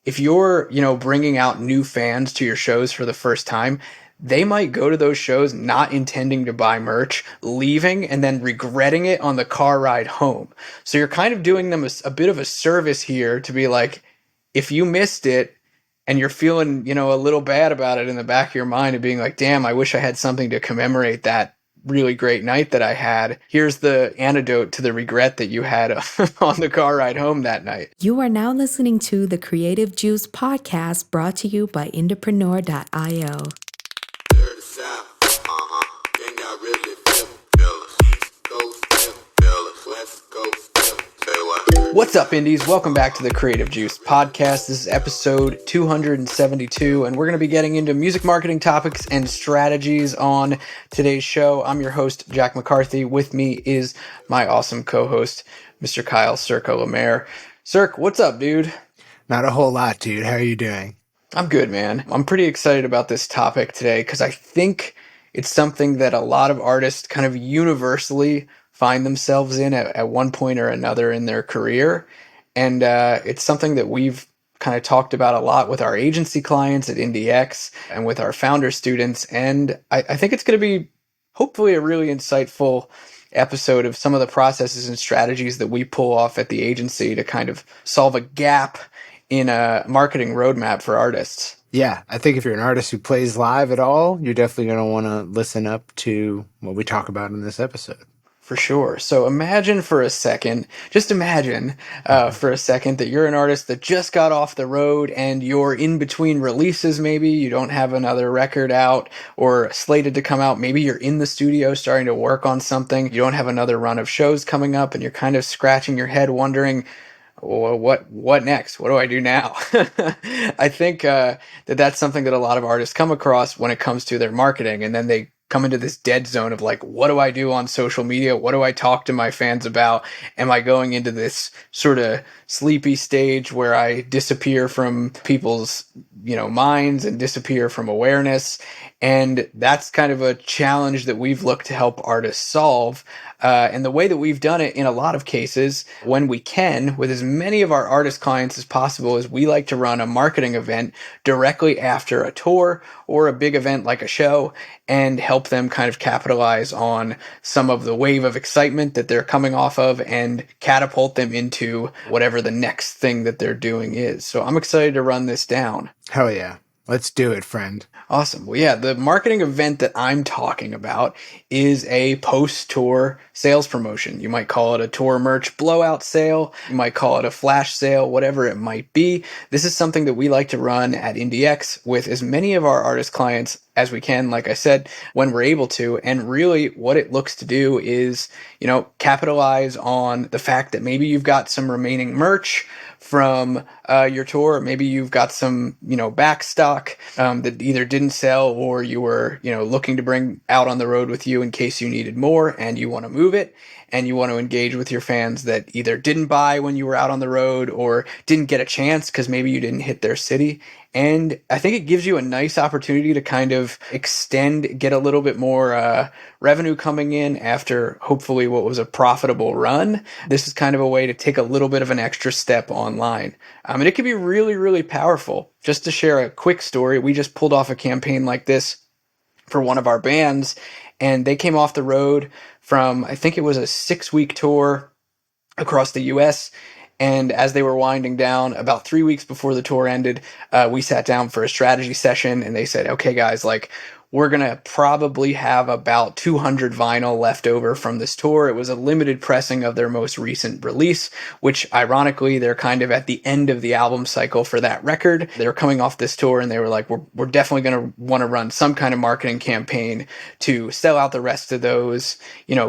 if you're, bringing out new fans to your shows for the first time, they might go to those shows not intending to buy merch, leaving and then regretting it on the car ride home. So you're kind of doing them a bit of a service here to be like, if you missed it and you're feeling, a little bad about it in the back of your mind and being like, damn, I wish I had something to commemorate that really great night that I had. Here's the antidote to the regret that you had on the car ride home that night. You are now listening to the Creative Juice podcast brought to you by IndiePRO.io. What's up, Indies? Welcome back to the Creative Juice podcast. This is episode 272, and we're going to be getting into music marketing topics and strategies on today's show. I'm your host, Jack McCarthy. With me is my awesome co-host, Mr. Kyle Circo Lemaire. Cirque, what's up, dude? Not a whole lot, dude. How are you doing? I'm good, man. I'm pretty excited about this topic today because I think it's something that a lot of artists kind of universally find themselves in at one point or another in their career. And it's something that we've kind of talked about a lot with our agency clients at IndieX and with our founder students. And I think it's going to be hopefully a really insightful episode of some of the processes and strategies that we pull off at the agency to kind of solve a gap in a marketing roadmap for artists. Yeah, I think if you're an artist who plays live at all, you're definitely going to want to listen up to what we talk about in this episode. For sure. So imagine for a second, for a second that you're an artist that just got off the road and you're in between releases. Maybe you don't have another record out or slated to come out. Maybe you're in the studio starting to work on something. You don't have another run of shows coming up and you're kind of scratching your head wondering, well, what next? What do I do now? I think that's something that a lot of artists come across when it comes to their marketing, and then they come into this dead zone of like, what do I do on social media? What do I talk to my fans about? Am I going into this sort of sleepy stage where I disappear from people's, minds and disappear from awareness? And that's kind of a challenge that we've looked to help artists solve. And the way that we've done it in a lot of cases, when we can, with as many of our artist clients as possible, is we like to run a marketing event directly after a tour or a big event like a show and help them kind of capitalize on some of the wave of excitement that they're coming off of and catapult them into whatever the next thing that they're doing is. So I'm excited to run this down. Hell yeah. Let's do it, friend. Awesome. Well, yeah, the marketing event that I'm talking about is a post-tour sales promotion. You might call it a tour merch blowout sale. You might call it a flash sale, whatever it might be. This is something that we like to run at IndieX with as many of our artist clients as we can, like I said, when we're able to. And really what it looks to do is, capitalize on the fact that maybe you've got some remaining merch from your tour. Maybe you've got some, back stock that either didn't sell or you were, looking to bring out on the road with you in case you needed more and you want to move it. And you want to engage with your fans that either didn't buy when you were out on the road or didn't get a chance because maybe you didn't hit their city. And I think it gives you a nice opportunity to kind of extend, get a little bit more revenue coming in after hopefully what was a profitable run. This is kind of a way to take a little bit of an extra step online. And it can be really, really powerful. Just to share a quick story, we just pulled off a campaign like this for one of our bands, and they came off the road from, I think it was a 6-week tour across the US. And as they were winding down, about 3 weeks before the tour ended, we sat down for a strategy session and they said, okay, guys, we're going to probably have about 200 vinyl left over from this tour. It was a limited pressing of their most recent release, which ironically, they're kind of at the end of the album cycle for that record. They were coming off this tour and they were like, we're definitely going to want to run some kind of marketing campaign to sell out the rest of those,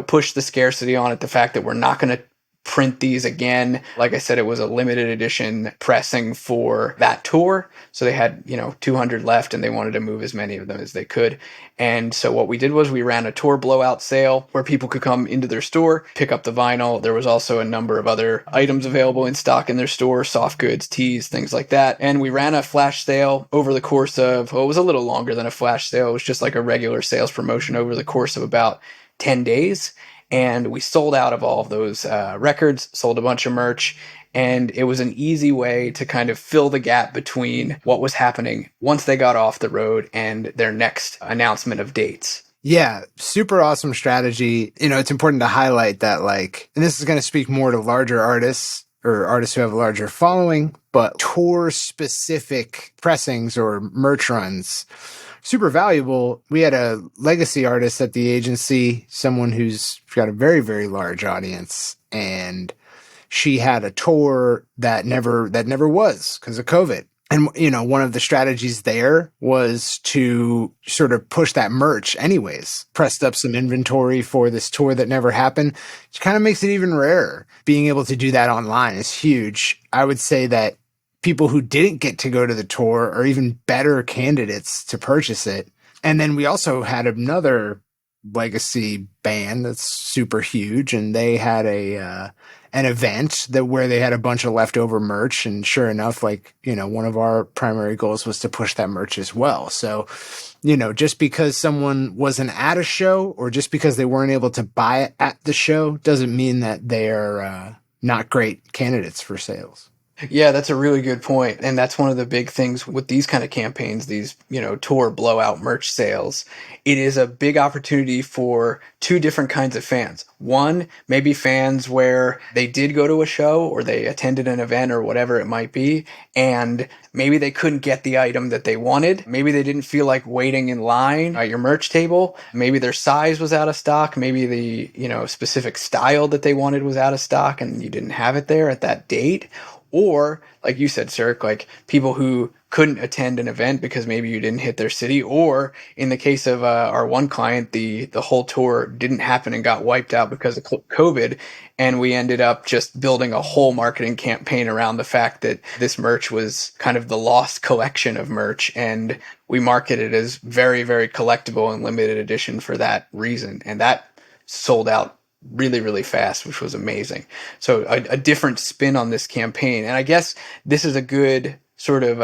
push the scarcity on it, the fact that we're not going to print these again. Like I said, it was a limited edition pressing for that tour. So they had, 200 left and they wanted to move as many of them as they could. And so what we did was we ran a tour blowout sale where people could come into their store, pick up the vinyl. There was also a number of other items available in stock in their store, soft goods, teas, things like that. And we ran a flash sale over the course of, it was a little longer than a flash sale. It was just like a regular sales promotion over the course of about 10 days. And we sold out of all of those records, sold a bunch of merch, And it was an easy way to kind of fill the gap between what was happening once they got off the road and their next announcement of dates. Yeah, super awesome strategy. It's important to highlight that, like, and this is going to speak more to larger artists or artists who have a larger following, but tour specific pressings or merch runs, super valuable. We had a legacy artist at the agency, someone who's got a very, very large audience, and she had a tour that never was because of COVID. And, one of the strategies there was to sort of push that merch anyways, pressed up some inventory for this tour that never happened, which kind of makes it even rarer. Being able to do that online is huge. I would say that people who didn't get to go to the tour are even better candidates to purchase it. And then we also had another legacy band that's super huge, and they had an event where they had a bunch of leftover merch, and sure enough, one of our primary goals was to push that merch as well. So, just because someone wasn't at a show or just because they weren't able to buy it at the show doesn't mean that they're not great candidates for sales. Yeah, that's a really good point. And that's one of the big things with these kind of campaigns, these, tour blowout merch sales. It is a big opportunity for two different kinds of fans. One, maybe fans where they did go to a show or they attended an event or whatever it might be, and maybe they couldn't get the item that they wanted. Maybe they didn't feel like waiting in line at your merch table. Maybe their size was out of stock. Maybe the, specific style that they wanted was out of stock and you didn't have it there at that date. Or, like you said, Cirque, like people who couldn't attend an event because maybe you didn't hit their city, or in the case of our one client, the whole tour didn't happen and got wiped out because of COVID, and we ended up just building a whole marketing campaign around the fact that this merch was kind of the lost collection of merch, and we marketed it as very, very collectible and limited edition for that reason, and that sold out really, really fast, which was amazing. So a different spin on this campaign. And I guess this is a good sort of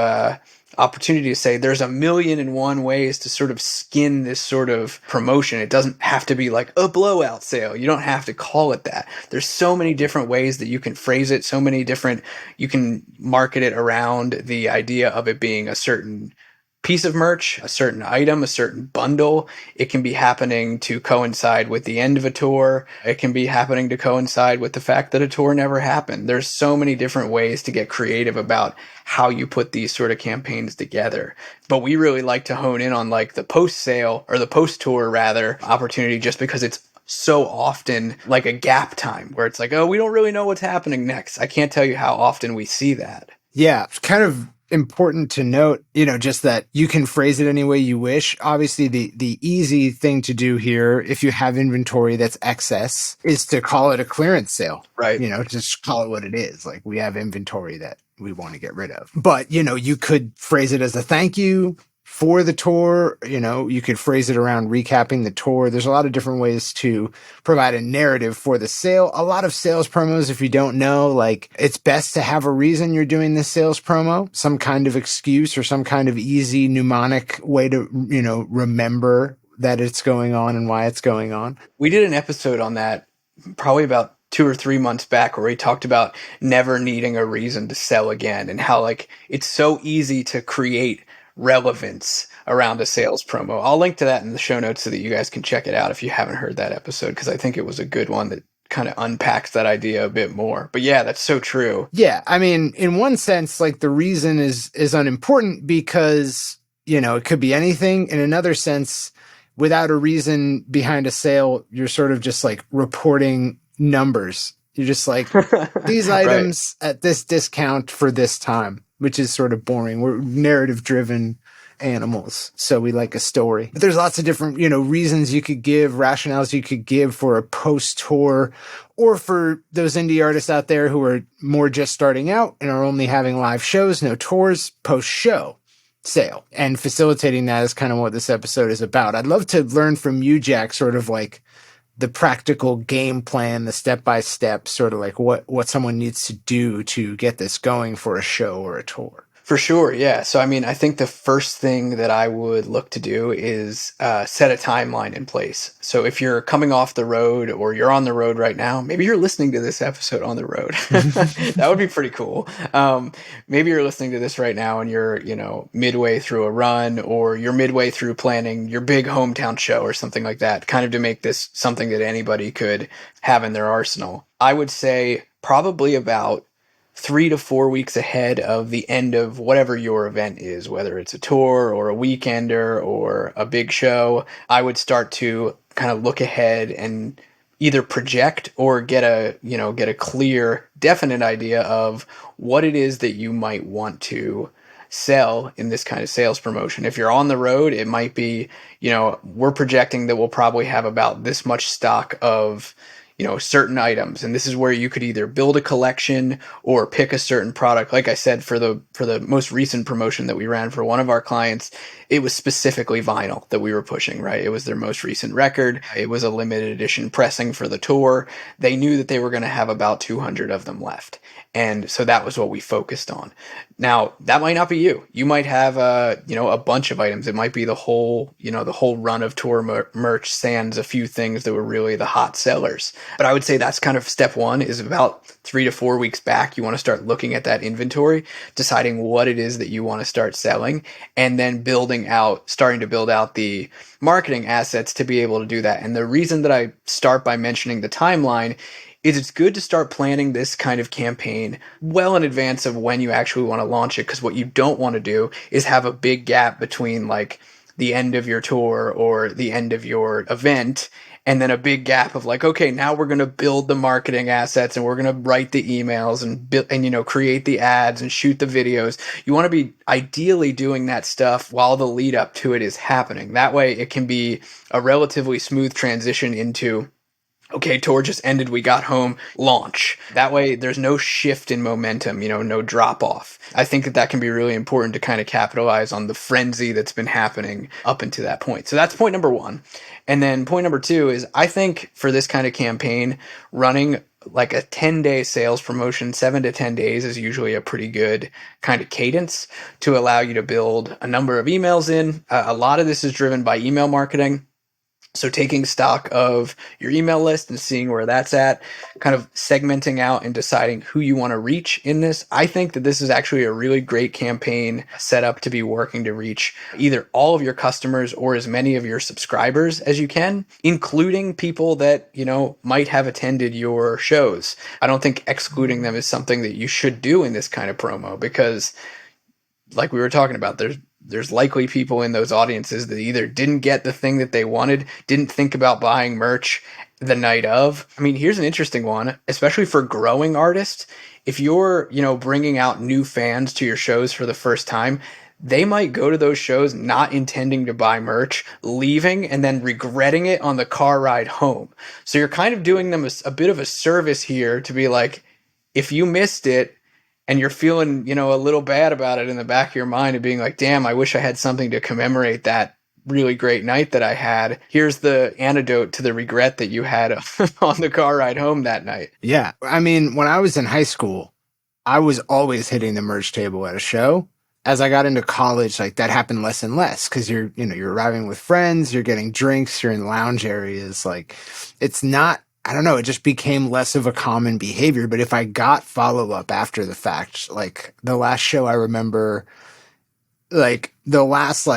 opportunity to say there's a million and one ways to sort of skin this sort of promotion. It doesn't have to be like a blowout sale. You don't have to call it that. There's so many different ways that you can phrase it, so many different, you can market it around the idea of it being a certain piece of merch, a certain item, a certain bundle. It can be happening to coincide with the end of a tour. It can be happening to coincide with the fact that a tour never happened. There's so many different ways to get creative about how you put these sort of campaigns together. But we really like to hone in on like the post sale or the post tour rather opportunity, just because it's so often like a gap time where it's like, oh, we don't really know what's happening next. I can't tell you how often we see that. Yeah, it's kind of important to note, just that you can phrase it any way you wish. Obviously, the easy thing to do here, if you have inventory that's excess, is to call it a clearance sale. Right. Just call it what it is. Like, we have inventory that we want to get rid of. But, you could phrase it as a thank you for the tour. You could phrase it around recapping the tour. There's a lot of different ways to provide a narrative for the sale. A lot of sales promos, if you don't know, like, it's best to have a reason you're doing this sales promo, some kind of excuse or some kind of easy mnemonic way to, remember that it's going on and why it's going on. We did an episode on that probably about 2 or 3 months back, where we talked about never needing a reason to sell again, and how like it's so easy to create relevance around a sales promo. I'll link to that in the show notes so that you guys can check it out if you haven't heard that episode, because I think it was a good one that kind of unpacks that idea a bit more. But yeah, that's so true. Yeah, I mean, in one sense, like, the reason is unimportant because, it could be anything. In another sense, without a reason behind a sale, you're sort of just like reporting numbers. You're just like, these items at this discount for this time, which is sort of boring. We're narrative driven animals, so we like a story. But there's lots of different, reasons you could give, rationales you could give for a post tour, or for those indie artists out there who are more just starting out and are only having live shows, no tours, post show sale. And facilitating that is kind of what this episode is about. I'd love to learn from you, Jack, sort of like the practical game plan, the step-by-step, sort of like what someone needs to do to get this going for a show or a tour. For sure, yeah. So, I mean, I think the first thing that I would look to do is set a timeline in place. So, if you're coming off the road or you're on the road right now, maybe you're listening to this episode on the road. That would be pretty cool. Maybe you're listening to this right now and you're, midway through a run or you're midway through planning your big hometown show or something like that, kind of to make this something that anybody could have in their arsenal. I would say probably about 3 to 4 weeks ahead of the end of whatever your event is, whether it's a tour or a weekender or a big show, I would start to kind of look ahead and either project or get a clear, definite idea of what it is that you might want to sell in this kind of sales promotion. If you're on the road, it might be, we're projecting that we'll probably have about this much stock of certain items, and this is where you could either build a collection or pick a certain product. Like I said, for the most recent promotion that we ran for one of our clients, it was specifically vinyl that we were pushing, right? It was their most recent record. It was a limited edition pressing for the tour. They knew that they were going to have about 200 of them left, and so that was what we focused on. Now, that might not be you. You might have a bunch of items. It might be the whole run of tour merch sans a few things that were really the hot sellers. But I would say that's kind of step one, is about 3 to 4 weeks back. You want to start looking at that inventory, deciding what it is that you want to start selling, and then starting to build out the marketing assets to be able to do that. And the reason that I start by mentioning the timeline is it's good to start planning this kind of campaign well in advance of when you actually want to launch it, because what you don't want to do is have a big gap between like the end of your tour or the end of your event and then a big gap of like, okay, now we're going to build the marketing assets and we're going to write the emails and build and create the ads and shoot the videos. You want to be ideally doing that stuff while the lead up to it is happening. That way it can be a relatively smooth transition into, okay, tour just ended, we got home, launch. That way there's no shift in momentum, no drop off. I think that can be really important to kind of capitalize on the frenzy that's been happening up until that point. So that's point number one. And then point number two is, I think for this kind of campaign, running like a 10-day sales promotion, 7 to 10 days is usually a pretty good kind of cadence to allow you to build a number of emails in. A lot of this is driven by email marketing. So taking stock of your email list and seeing where that's at, kind of segmenting out and deciding who you want to reach in this. I think that this is actually a really great campaign setup to be working to reach either all of your customers or as many of your subscribers as you can, including people that, might have attended your shows. I don't think excluding them is something that you should do in this kind of promo, because like we were talking about, there's likely people in those audiences that either didn't get the thing that they wanted, didn't think about buying merch the night of. I mean, here's an interesting one, especially for growing artists. If you're, bringing out new fans to your shows for the first time, they might go to those shows not intending to buy merch, leaving and then regretting it on the car ride home. So you're kind of doing them a bit of a service here to be like, if you missed it, and you're feeling, a little bad about it in the back of your mind and being like, damn, I wish I had something to commemorate that really great night that I had. Here's the antidote to the regret that you had on the car ride home that night. Yeah. I mean, when I was in high school, I was always hitting the merch table at a show. As I got into college, like that happened less and less, because you're arriving with friends, you're getting drinks, you're in lounge areas. Like it's not, I don't know, it just became less of a common behavior. But if I got follow up after the fact, like the last show I remember, like the last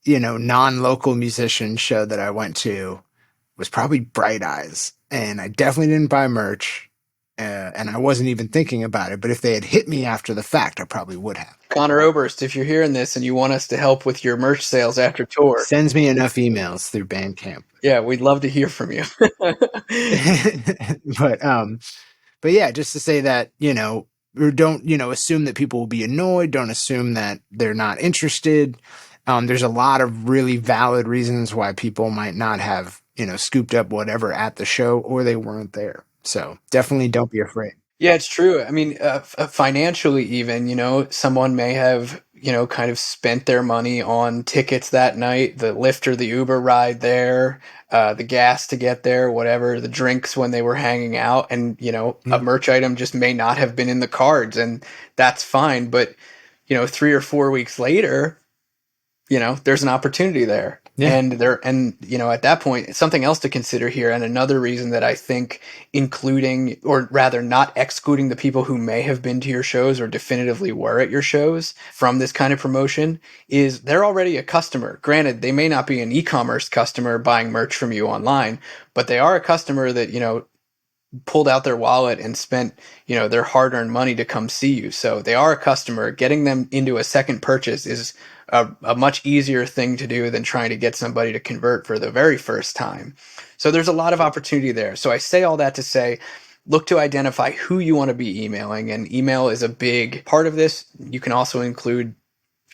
non-local musician show that I went to was probably Bright Eyes, and I definitely didn't buy merch. And I wasn't even thinking about it, but if they had hit me after the fact, I probably would have. Connor Oberst, if you're hearing this and you want us to help with your merch sales after tour, Sends me enough emails through Bandcamp. yeah, we'd love to hear from you. but but yeah, just to say that, or don't, assume that people will be annoyed. Don't assume that they're not interested. There's a lot of really valid reasons why people might not have, scooped up whatever at the show, or they weren't there. So definitely don't be afraid. Yeah, it's true. I mean, financially, even, someone may have, kind of spent their money on tickets that night, the Lyft or the Uber ride there, the gas to get there, whatever, the drinks when they were hanging out. And, a merch item just may not have been in the cards, and that's fine. But 3 or 4 weeks later, there's an opportunity there. Yeah. At that point, something else to consider here, and another reason that I think including, or rather not excluding, the people who may have been to your shows or definitively were at your shows from this kind of promotion is they're already a customer. Granted, they may not be an e-commerce customer buying merch from you online, but they are a customer that, pulled out their wallet and spent, their hard-earned money to come see you. So they are a customer. Getting them into a second purchase is a much easier thing to do than trying to get somebody to convert for the very first time. So there's a lot of opportunity there. So I say all that to say, look to identify who you want to be emailing, and email is a big part of this. You can also include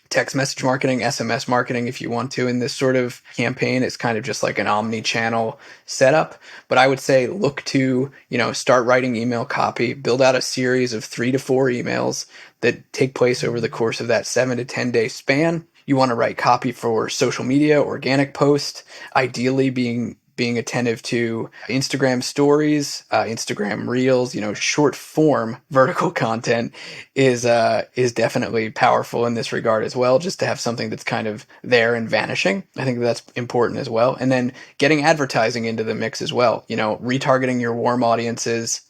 text message marketing, SMS marketing if you want to in this sort of campaign. It's kind of just like an omni-channel setup. But I would say look to, start writing email copy, build out a series of 3 to 4 emails that take place over the course of that 7 to 10 day span. You want to write copy for social media, organic post, ideally being attentive to Instagram stories, Instagram reels, short form vertical content is definitely powerful in this regard as well, just to have something that's kind of there and vanishing. I think that's important as well. And then getting advertising into the mix as well, retargeting your warm audiences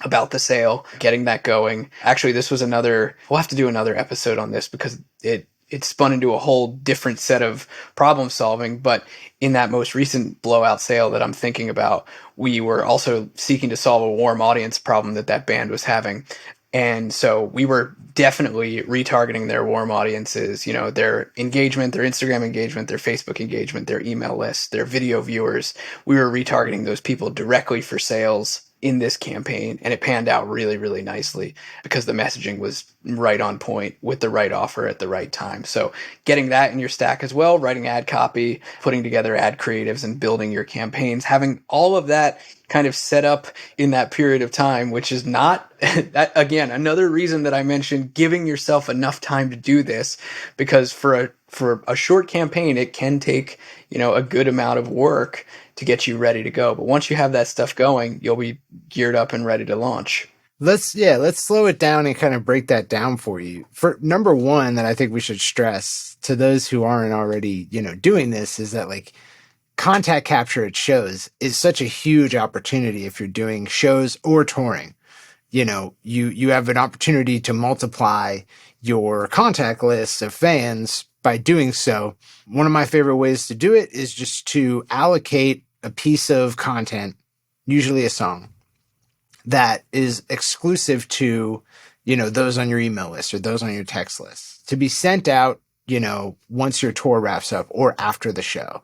about the sale, getting that going. Actually, we'll have to do another episode on this because it spun into a whole different set of problem solving. But in that most recent Blowout sale that I'm thinking about, we were also seeking to solve a warm audience problem that band was having. And so we were definitely retargeting their warm audiences, their engagement, their Instagram engagement, their Facebook engagement, their email list, their video viewers. We were retargeting those people directly for sales in this campaign, and it panned out really, really nicely because the messaging was right on point with the right offer at the right time. So getting that in your stack as well, writing ad copy, putting together ad creatives, and building your campaigns, having all of that kind of set up in that period of time, which is not that, again, another reason that I mentioned giving yourself enough time to do this, because for a short campaign, it can take, a good amount of work to get you ready to go. But once you have that stuff going, you'll be geared up and ready to launch. Let's slow it down and kind of break that down for you. For number one, that I think we should stress to those who aren't already, doing this, is that like contact capture at shows is such a huge opportunity if you're doing shows or touring. You have an opportunity to multiply your contact list of fans by doing so. One of my favorite ways to do it is just to allocate a piece of content, usually a song, that is exclusive to, those on your email list or those on your text list, to be sent out, once your tour wraps up or after the show.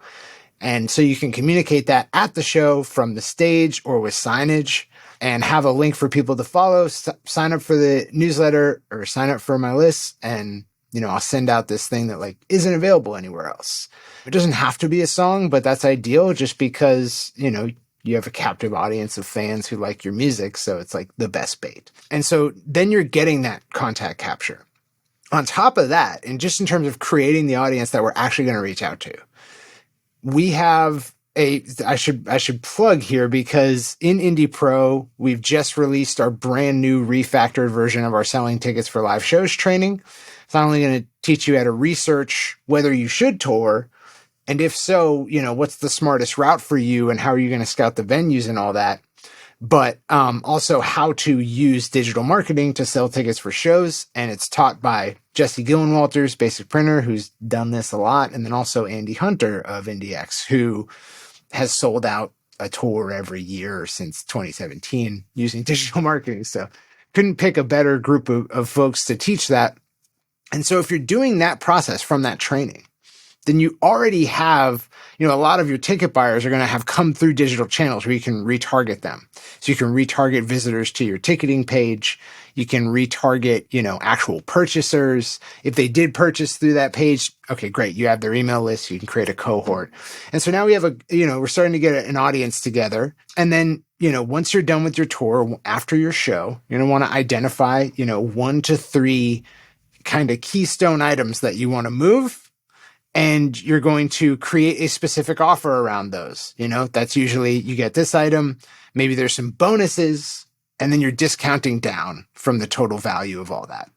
And so you can communicate that at the show from the stage or with signage, and have a link for people to follow, sign up for the newsletter or sign up for my list. And, I'll send out this thing that like isn't available anywhere else. It doesn't have to be a song, but that's ideal just because, you have a captive audience of fans who like your music. So it's like the best bait. And so then you're getting that contact capture. On top of that, and just in terms of creating the audience that we're actually going to reach out to, we have I should plug here, because in IndiePRO, we've just released our brand new refactored version of our Selling Tickets for Live Shows training. It's not only going to teach you how to research whether you should tour, and if so, what's the smartest route for you and how are you going to scout the venues and all that, but also how to use digital marketing to sell tickets for shows. And it's taught by Jesse Gillenwalters, Basic Printer, who's done this a lot, and then also Andy Hunter of IndieX, who has sold out a tour every year since 2017 using digital marketing. So couldn't pick a better group of folks to teach that. And so if you're doing that process from that training, then you already have, a lot of your ticket buyers are going to have come through digital channels where you can retarget them. So you can retarget visitors to your ticketing page. You can retarget, actual purchasers. If they did purchase through that page, okay, great. You have their email list. You can create a cohort. And so now we have we're starting to get an audience together. And then, once you're done with your tour, after your show, you're going to want to identify, 1 to 3 kind of keystone items that you want to move. And you're going to create a specific offer around those. That's usually you get this item, maybe there's some bonuses, and then you're discounting down from the total value of all that.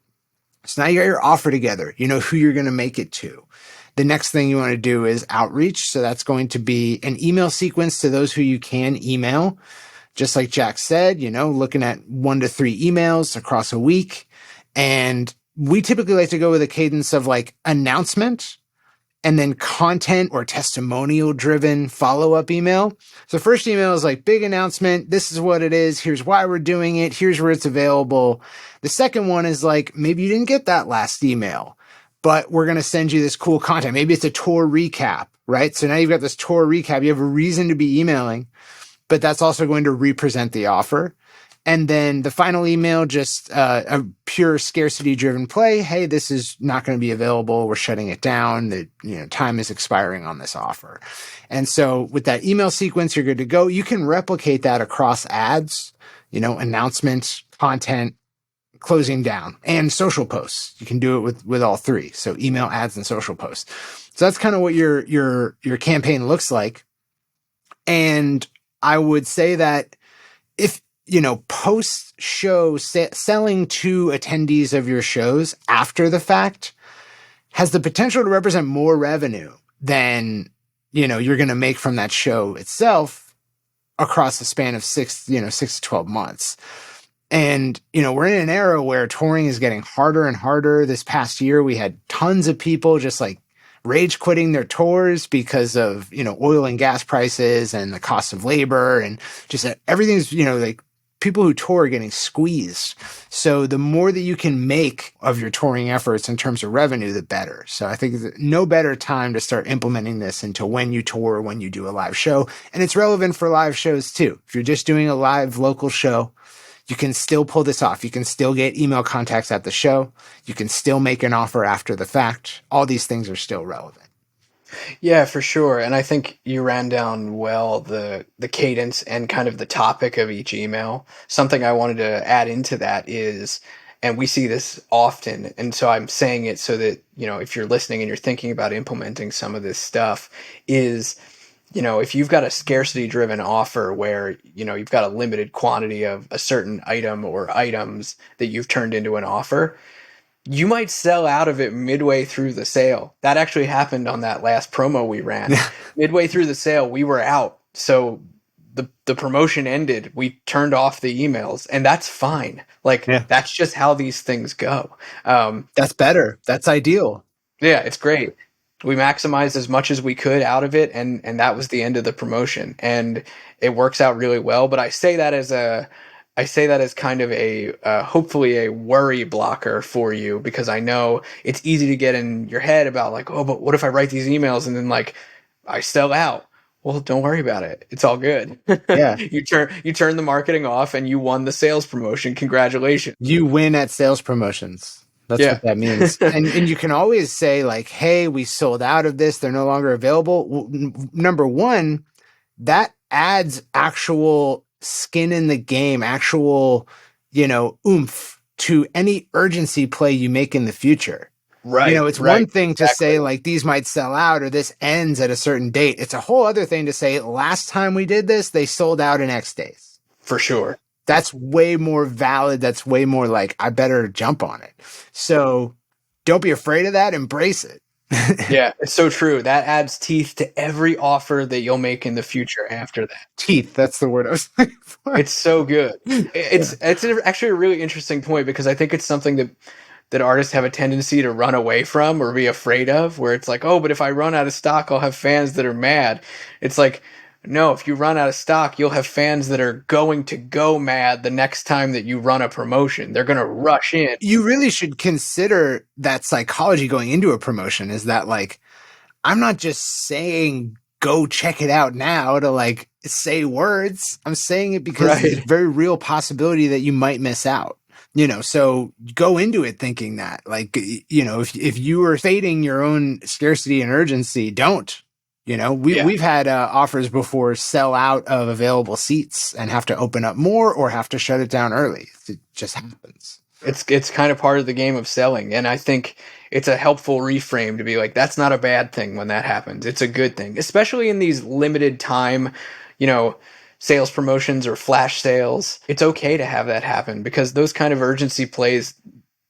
So now you got your offer together. You know who you're going to make it to. The next thing you want to do is outreach. So that's going to be an email sequence to those who you can email. Just like Jack said, looking at 1 to 3 emails across a week. And we typically like to go with a cadence of like announcement and then content or testimonial driven follow-up email. So first email is like big announcement. This is what it is. Here's why we're doing it. Here's where it's available. The second one is like, maybe you didn't get that last email, but we're going to send you this cool content. Maybe it's a tour recap, right? So now you've got this tour recap. You have a reason to be emailing, but that's also going to represent the offer. And then the final email, just a pure scarcity driven play. Hey, this is not going to be available. We're shutting it down. Time is expiring on this offer. And so with that email sequence, you're good to go. You can replicate that across ads, announcements, content, closing down, and social posts. You can do it with all three. So email, ads, and social posts. So that's kind of what your campaign looks like. And I would say that if post show selling to attendees of your shows after the fact has the potential to represent more revenue than, you're going to make from that show itself across the span of 6 to 12 months. And, we're in an era where touring is getting harder and harder. This past year, we had tons of people just like rage quitting their tours because of, oil and gas prices and the cost of labor and just everything's, like people who tour are getting squeezed. So the more that you can make of your touring efforts in terms of revenue, the better. So I think no better time to start implementing this into when you tour, when you do a live show. And it's relevant for live shows too. If you're just doing a live local show, you can still pull this off. You can still get email contacts at the show. You can still make an offer after the fact. All these things are still relevant. Yeah, for sure. And I think you ran down well the cadence and kind of the topic of each email. Something I wanted to add into that is, and we see this often, and so I'm saying it so that, if you're listening and you're thinking about implementing some of this stuff, is, if you've got a scarcity driven offer where, you've got a limited quantity of a certain item or items that you've turned into an offer, you might sell out of it midway through the sale. That actually happened on that last promo we ran. Midway through the sale, we were out. So the promotion ended. We turned off the emails, and that's fine. Like, that's just how these things go. That's better. That's ideal. Yeah, it's great. We maximized as much as we could out of it, and that was the end of the promotion. And it works out really well. But I say that as kind of a hopefully a worry blocker for you, because I know it's easy to get in your head about like, oh, but what if I write these emails and then like I sell out? Well, don't worry about it. It's all good. Yeah. You turn the marketing off and you won the sales promotion. Congratulations. You win at sales promotions. That's what that means. And you can always say like, hey, we sold out of this. They're no longer available. Well, number one, that adds actual skin in the game, actual, oomph to any urgency play you make in the future. Right. It's one thing to say like these might sell out or this ends at a certain date. It's a whole other thing to say last time we did this, they sold out in X days. For sure. That's way more valid. That's way more like, I better jump on it. So don't be afraid of that. Embrace it. Yeah, it's so true. That adds teeth to every offer that you'll make in the future after that. Teeth, that's the word I was looking for. It's so good. It's actually a really interesting point, because I think it's something that artists have a tendency to run away from or be afraid of, where it's like, oh, but if I run out of stock, I'll have fans that are mad. It's like, no, if you run out of stock, you'll have fans that are going to go mad the next time that you run a promotion. They're going to rush in. You really should consider that psychology going into a promotion, is that like, I'm not just saying go check it out now to like say words. I'm saying it because there's a very real possibility that you might miss out. So go into it thinking that like, if you are fading your own scarcity and urgency, don't. We've had offers before sell out of available seats and have to open up more or have to shut it down early. It just happens. It's kind of part of the game of selling. And I think it's a helpful reframe to be like, that's not a bad thing when that happens. It's a good thing, especially in these limited time, sales promotions or flash sales. It's okay to have that happen, because those kind of urgency plays,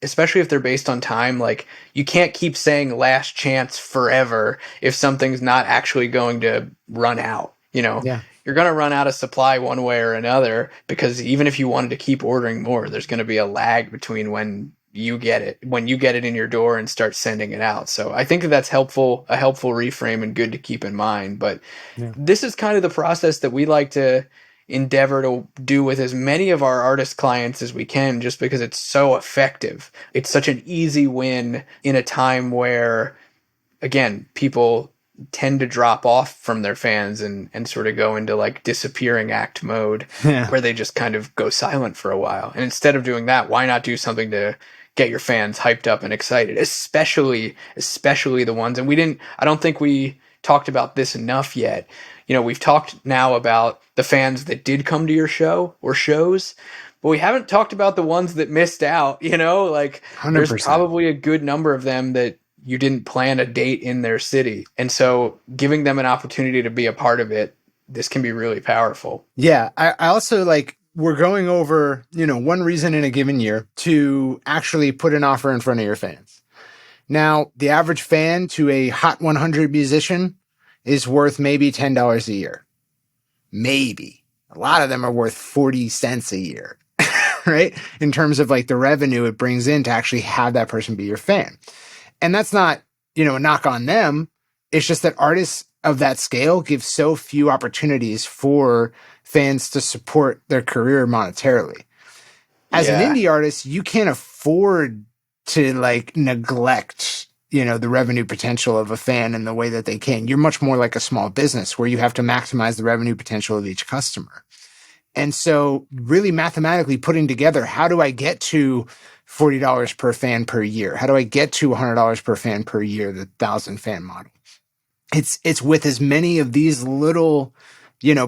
especially if they're based on time, like you can't keep saying last chance forever if something's not actually going to run out, you know. Yeah. You're going to run out of supply one way or another, because even if you wanted to keep ordering more, there's going to be a lag between when you get it in your door and start sending it out. So I think that that's helpful, a helpful reframe and good to keep in mind. But Yeah. this is kind of the process that we like to endeavor to do with as many of our artist clients as we can, just because it's so effective. It's such an easy win in a time where, again, people tend to drop off from their fans and sort of go into like disappearing act mode, Yeah. where they just kind of go silent for a while. And instead of doing that, why not do something to get your fans hyped up and excited, especially the ones, and I don't think we talked about this enough yet. You know, we've talked now about the fans that did come to your show or shows, but we haven't talked about the ones that missed out, you know, like there's 100%. probably a good number of them that you didn't plan a date in their city. And so giving them an opportunity to be a part of it, this can be really powerful. Yeah. I also like, we're going over, one reason in a given year to actually put an offer in front of your fans. Now, the average fan to a Hot 100 musician is worth maybe $10 a year. Maybe. A lot of them are worth 40 cents a year, right? In terms of like the revenue it brings in to actually have that person be your fan. And that's not, a knock on them. It's just that artists of that scale give so few opportunities for fans to support their career monetarily. As an Yeah. indie artist, you can't afford to like neglect, the revenue potential of a fan in the way that they can. You're much more like a small business where you have to maximize the revenue potential of each customer. And so really mathematically putting together, how do I get to $40 per fan per year? How do I get to $100 per fan per year, the 1,000 fan model? It's with as many of these little,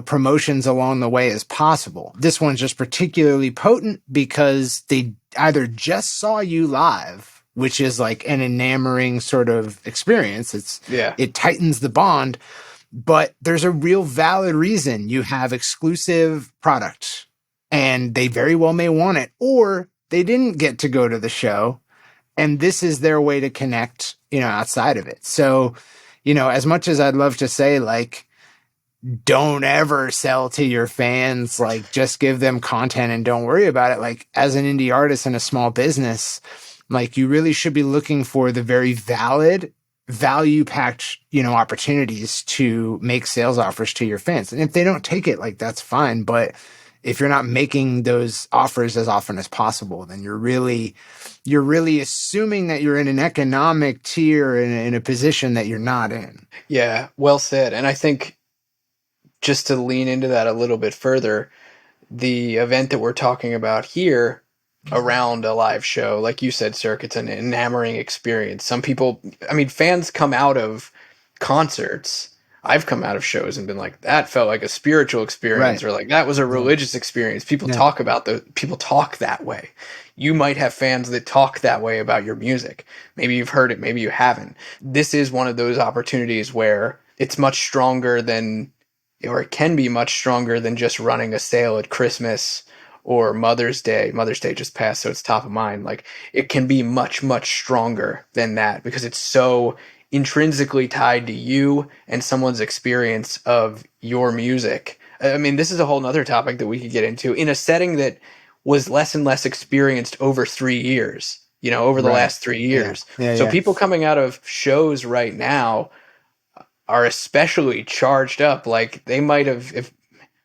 promotions along the way as possible. This one's just particularly potent because they either just saw you live, which is like an enamoring sort of experience. It tightens the bond, but there's a real valid reason you have exclusive product and they very well may want it, or they didn't get to go to the show and this is their way to connect, outside of it. So, as much as I'd love to say, like, don't ever sell to your fans, like, just give them content and don't worry about it. Like, as an indie artist in a small business, like, you really should be looking for the very valid, value packed, opportunities to make sales offers to your fans. And if they don't take it, like, that's fine. But if you're not making those offers as often as possible, then you're really assuming that you're in an economic tier in a position that you're not in. Yeah, well said. And I think, just to lean into that a little bit further, the event that we're talking about here around a live show, like you said, Cirque, it's an enamoring experience. Some people, I mean, fans come out of concerts. I've come out of shows and been like, that felt like a spiritual experience, Right. or like that was a religious experience. People talk that way. You might have fans that talk that way about your music. Maybe you've heard it, maybe you haven't. This is one of those opportunities where it's much stronger than, or it can be much stronger than just running a sale at Christmas or Mother's Day. Mother's Day just passed, so it's top of mind. Like, it can be much, much stronger than that because it's so intrinsically tied to you and someone's experience of your music. I mean, this is a whole nother topic that we could get into in a setting that was less and less experienced over 3 years, over the last 3 years. So people coming out of shows right now are especially charged up. Like, they might have, if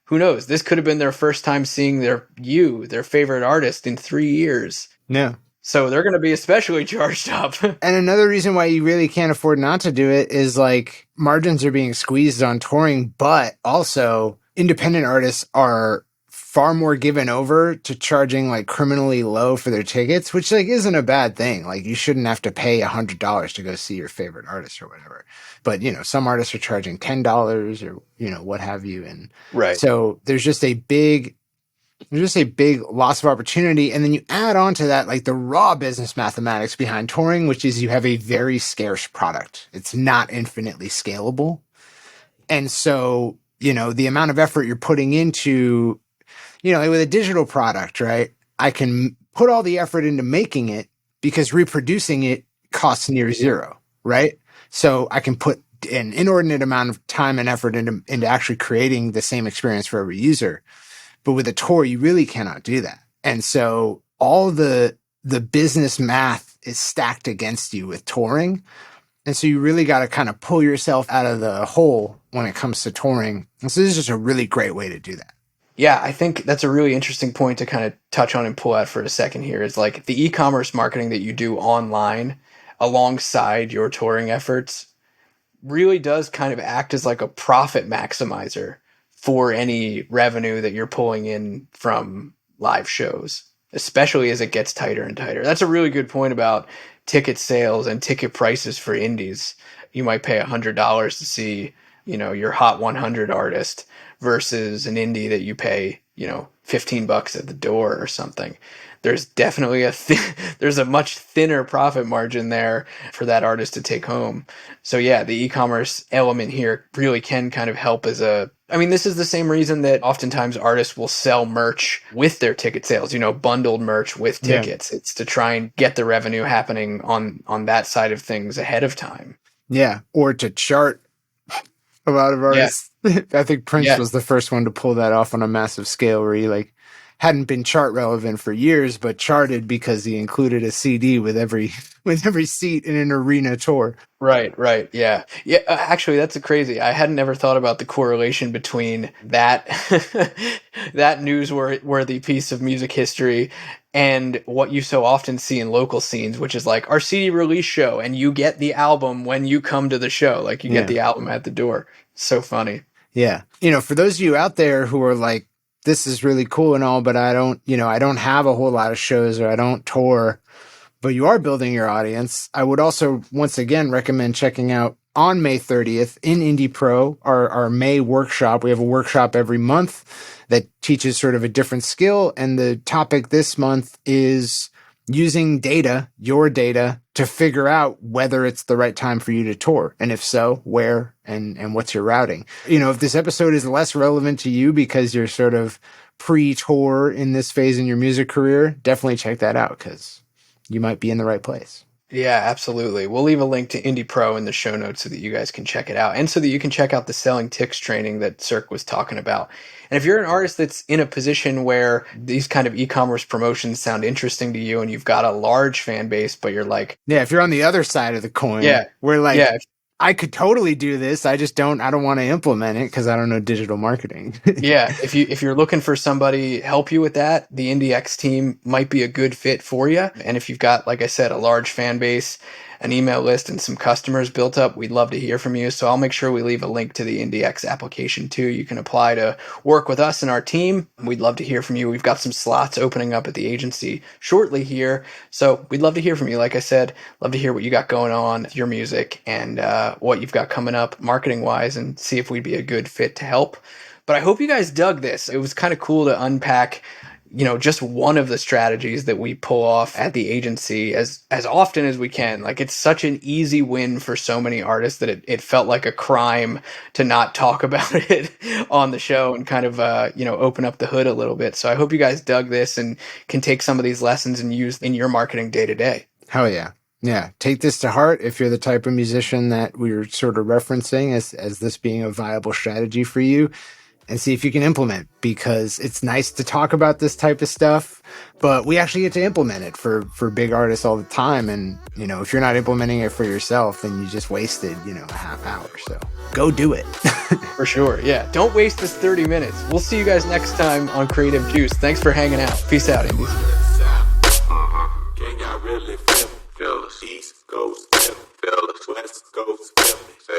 who knows, this could have been their first time seeing their favorite artist in 3 years. Yeah. So they're going to be especially charged up. And another reason why you really can't afford not to do it is like margins are being squeezed on touring, but also independent artists are far more given over to charging like criminally low for their tickets, which like isn't a bad thing. Like, you shouldn't have to pay $100 to go see your favorite artist or whatever. But, some artists are charging $10 or, what have you. And Right. So there's just a big loss of opportunity. And then you add on to that, like the raw business mathematics behind touring, which is you have a very scarce product. It's not infinitely scalable. And so, the amount of effort you're putting into, like with a digital product, right? I can put all the effort into making it because reproducing it costs near zero, right? So I can put an inordinate amount of time and effort into actually creating the same experience for every user. But with a tour, you really cannot do that. And so all the business math is stacked against you with touring. And so you really got to kind of pull yourself out of the hole when it comes to touring. And so this is just a really great way to do that. Yeah, I think that's a really interesting point to kind of touch on and pull out for a second here is like the e-commerce marketing that you do online alongside your touring efforts really does kind of act as like a profit maximizer for any revenue that you're pulling in from live shows, especially as it gets tighter and tighter. That's a really good point about ticket sales and ticket prices for indies. You might pay $100 to see, your Hot 100 artist versus an indie that you pay, $15 at the door or something. There's definitely there's a much thinner profit margin there for that artist to take home. So yeah, the e-commerce element here really can kind of help as this is the same reason that oftentimes artists will sell merch with their ticket sales, bundled merch with tickets. Yeah. It's to try and get the revenue happening on that side of things ahead of time. Yeah. Or to chart a lot of artists. Yeah. I think Prince was the first one to pull that off on a massive scale where he hadn't been chart relevant for years, but charted because he included a CD with every seat in an arena tour. Right. Yeah. Actually, that's crazy. I hadn't ever thought about the correlation between that that newsworthy piece of music history and what you so often see in local scenes, which is like our CD release show, and you get the album when you come to the show, like you get the album at the door. So funny. Yeah. For those of you out there who are like, this is really cool and all, but I don't have a whole lot of shows or I don't tour, but you are building your audience. I would also, once again, recommend checking out on May 30th in IndiePRO, our May workshop. We have a workshop every month that teaches sort of a different skill. And the topic this month is using data, your data, to figure out whether it's the right time for you to tour. And if so, where and what's your routing. If this episode is less relevant to you because you're sort of pre-tour in this phase in your music career, definitely check that out because you might be in the right place. Yeah, absolutely. We'll leave a link to IndiePRO in the show notes so that you guys can check it out and so that you can check out the Selling Ticks training that Cirque was talking about. And if you're an artist that's in a position where these kind of e-commerce promotions sound interesting to you and you've got a large fan base, but you're like... Yeah, if you're on the other side of the coin, I could totally do this. I don't want to implement it because I don't know digital marketing. Yeah. If you're looking for somebody help you with that, the IndieX team might be a good fit for you. And if you've got, like I said, a large fan base, an email list, and some customers built up, we'd love to hear from you. So I'll make sure we leave a link to the IndieX application too. You can apply to work with us and our team. We'd love to hear from you. We've got some slots opening up at the agency shortly here. So we'd love to hear from you. Like I said, love to hear what you got going on, your music, and what you've got coming up marketing wise, and see if we'd be a good fit to help. But I hope you guys dug this. It was kind of cool to unpack just one of the strategies that we pull off at the agency as often as we can. Like, it's such an easy win for so many artists that it felt like a crime to not talk about it on the show and kind of, open up the hood a little bit. So I hope you guys dug this and can take some of these lessons and use in your marketing day to day. Hell yeah. Yeah. Take this to heart if you're the type of musician that we were sort of referencing as this being a viable strategy for you. And see if you can implement, because it's nice to talk about this type of stuff, but we actually get to implement it for big artists all the time. And, if you're not implementing it for yourself, then you just wasted, a half hour. So go do it. For sure. Yeah. Don't waste this 30 minutes. We'll see you guys next time on Creative Juice. Thanks for hanging out. Peace out, Indies. East Coast, West Coast, say